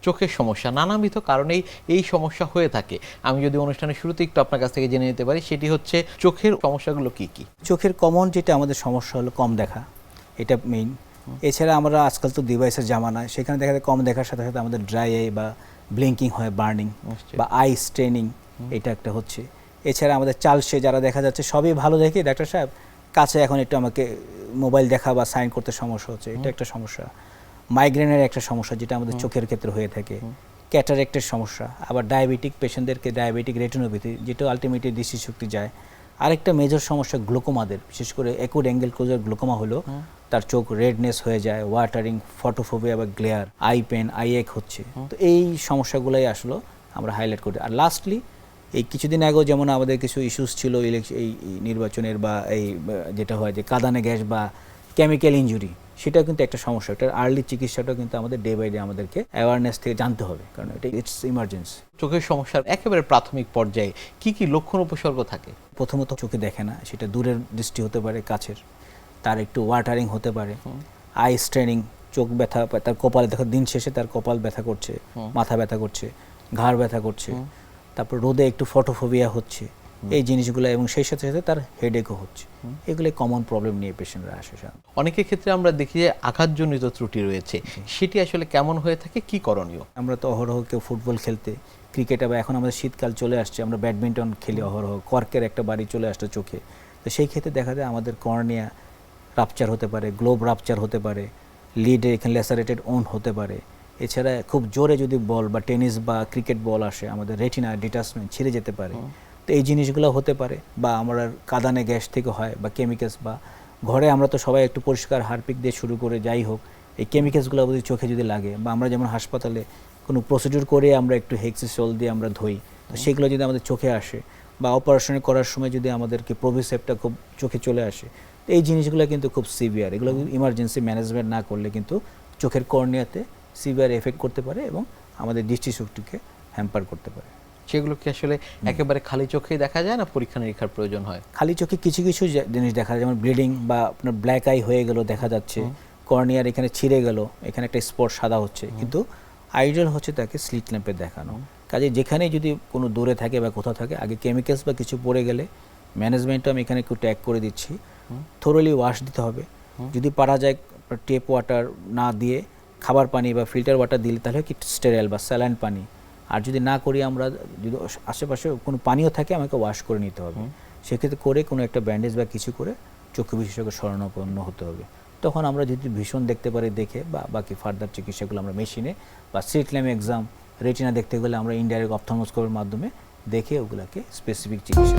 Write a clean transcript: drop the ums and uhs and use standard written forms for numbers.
চোখের সমস্যা নানাবিধ কারণেই এই সমস্যা হয়ে থাকে। আমি যদি অনুষ্ঠানের শুরুতে একটু আপনার কাছ থেকে জেনে নিতে পারি, সেটি হচ্ছে চোখের সমস্যাগুলো কি কি? চোখের কমন যেটা আমাদের সমস্যা হলো কম দেখা, এটা মেইন। এছাড়া আমরা আজকাল তো ডিভাইসের জামানা, সেখানে দেখা যায় কম দেখার সাথে সাথে আমাদের ড্রাই আই বা ব্লিঙ্কিং হয়, বার্নিং বা আই স্ট্রেনিং, এটা একটা হচ্ছে। এছাড়া আমাদের চালসে যারা দেখা যাচ্ছে সবই ভালো দেখে, ডাক্তার সাহেব কাছে এখন একটু আমাকে মোবাইল দেখা বা সাইন করতে সমস্যা হচ্ছে, এটা একটা সমস্যা। মাইগ্রেনের একটা সমস্যা যেটা আমাদের চোখের ক্ষেত্রে হয়ে থাকে। ক্যাটারেক্টের সমস্যা, আবার ডায়াবেটিক পেশেন্টদেরকে ডায়াবেটিক রেটিনোপ্যাথি, যেটা আলটিমেটলি দৃষ্টিশক্তি যায়। আরেকটা মেজর সমস্যা গ্লুকোমাদের, বিশেষ করে অ্যাকুট অ্যাঙ্গেল ক্লোজার গ্লুকোমা হলো তার চোখ রেডনেস হয়ে যায়, ওয়াটারিং, ফটোফোবিয়া বা গ্লেয়ার, আই পেন, আই এক হচ্ছে। তো এই সমস্যাগুলোই আসলে আমরা হাইলাইট করি। আর লাস্টলি এই কিছুদিন আগেও যেমন আমাদের কিছু ইস্যুস ছিল এই নির্বাচনের, বা এই যেটা হয় যে কাঁদানে গ্যাস বা কেমিক্যাল ইনজুরি, সেটা কিন্তু একটা সমস্যা। এটার আর্লি চিকিৎসাটা কিন্তু আমাদের ডে বাই ডে আমাদেরকে অ্যাওয়ারনেস থেকে জানতে হবে, কারণ এটা ইটস ইমার্জেন্সি। চোখের সমস্যার একেবারে প্রাথমিক পর্যায়ে কি কি লক্ষণ উপসর্গ থাকে? প্রথমত চোখে দেখে না, সেটা দূরের দৃষ্টি হতে পারে, কাছের। তার একটু ওয়াটারিং হতে পারে, আই স্ট্রেনিং, চোখ ব্যথা, তার কপালে দেখো দিন শেষে তার কপাল ব্যথা করছে, মাথা ব্যথা করছে, ঘাড় ব্যথা করছে, তারপর রোদে একটু ফটোফোবিয়া হচ্ছে, এই জিনিসগুলো, এবং সেই সাথে সাথে তার হেডেকও হচ্ছে। এগুলো কমন প্রবলেম নিয়ে পেশেন্টরা আসে। অনেকের ক্ষেত্রে আমরা দেখি যে আঘাতজনিত ত্রুটি রয়েছে, সেটি আসলে কেমন হয়ে থাকে, কি করণীয়? আমরা তো অহরহ কেউ ফুটবল খেলতে, ক্রিকেট, আবার এখন আমাদের শীতকাল চলে আসছে, আমরা ব্যাডমিন্টন খেলি অহরহ, কর্কের একটা বাড়ি চলে আসছে চোখে। তো সেই ক্ষেত্রে দেখা যায় আমাদের কর্নিয়া রাপচার হতে পারে, গ্লোব রাপচার হতে পারে, লিডে এখানে ল্যাসারেটেড ওন হতে পারে। এছাড়া খুব জোরে যদি বল বা টেনিস বা ক্রিকেট বল আসে, আমাদের রেটিনা ডিটাচমেন্ট ছিঁড়ে যেতে পারে। তো এই জিনিসগুলো হতে পারে। বা আমরা কাঁদানে গ্যাস থেকে হয়, বা কেমিক্যালস, বা ঘরে আমরা তো সবাই একটু পরিষ্কার হারপিক দিয়ে শুরু করে যাই হোক, এই কেমিক্যালসগুলো যদি চোখে যদি লাগে, বা আমরা যেমন হাসপাতালে কোনো প্রসিডিউর করে আমরা একটু হেক্সিসল দিয়ে আমরা ধুই, তো সেগুলো যদি আমাদের চোখে আসে, বা অপারেশন করার সময় যদি আমাদেরকে প্রোভিসেপটা খুব চোখে চলে আসে, তো এই জিনিসগুলো কিন্তু খুব সিভিয়ার। এগুলো ইমার্জেন্সি ম্যানেজমেন্ট না করলে কিন্তু চোখের কর্নিয়াতে সিভিয়ার এফেক্ট করতে পারে এবং আমাদের দৃষ্টিশক্তিকে হ্যাম্পার করতে পারে। সেগুলো কি আসলে একেবারে খালি চোখেই দেখা যায়, না পরীক্ষা নিরীক্ষার প্রয়োজন হয়? খালি চোখে কিছু কিছু জিনিস দেখা যায়, যেমন ব্লিডিং, বা আপনার ব্ল্যাক আই হয়ে গেল দেখা যাচ্ছে, কর্নিয়ার এখানে ছিঁড়ে গেল, এখানে একটা স্পট সাদা হচ্ছে, কিন্তু আইডিয়াল হচ্ছে তাকে স্লিট ল্যাম্পে দেখানো। কাজে যেখানেই যদি কোনো দূরে থাকে বা কোথাও থাকে, আগে কেমিক্যালস বা কিছু পড়ে গেলে ম্যানেজমেন্টও আমি এখানে একটু ট্যাগ করে দিচ্ছি, থোরলি ওয়াশ দিতে হবে। যদি পারা যায় টেপ ওয়াটার না দিয়ে খাবার পানি বা ফিল্টার ওয়াটার দিলে তাহলে কি স্টেরাইল বা স্যালাইন পানি। আর যদি না করি, আমরা যদি আশেপাশে কোনো পানিও থাকে, আমাকে ওয়াশ করে নিতে হবে। সেক্ষেত্রে করে কোনো একটা ব্যান্ডেজ বা কিছু করে চক্ষু বিশেষজ্ঞ শরণাপন্ন হতে হবে। তখন আমরা যদি ভীষণ দেখতে পারি, দেখে বা বাকি ফার্দার চিকিৎসাগুলো আমরা মেশিনে বা স্লিট ল্যাম্প এক্সাম, রেটিনা দেখতে গেলে আমরা ইনডাইরেক্ট অপথলমোস্কোপের মাধ্যমে দেখে ওগুলোকে স্পেসিফিক চিকিৎসা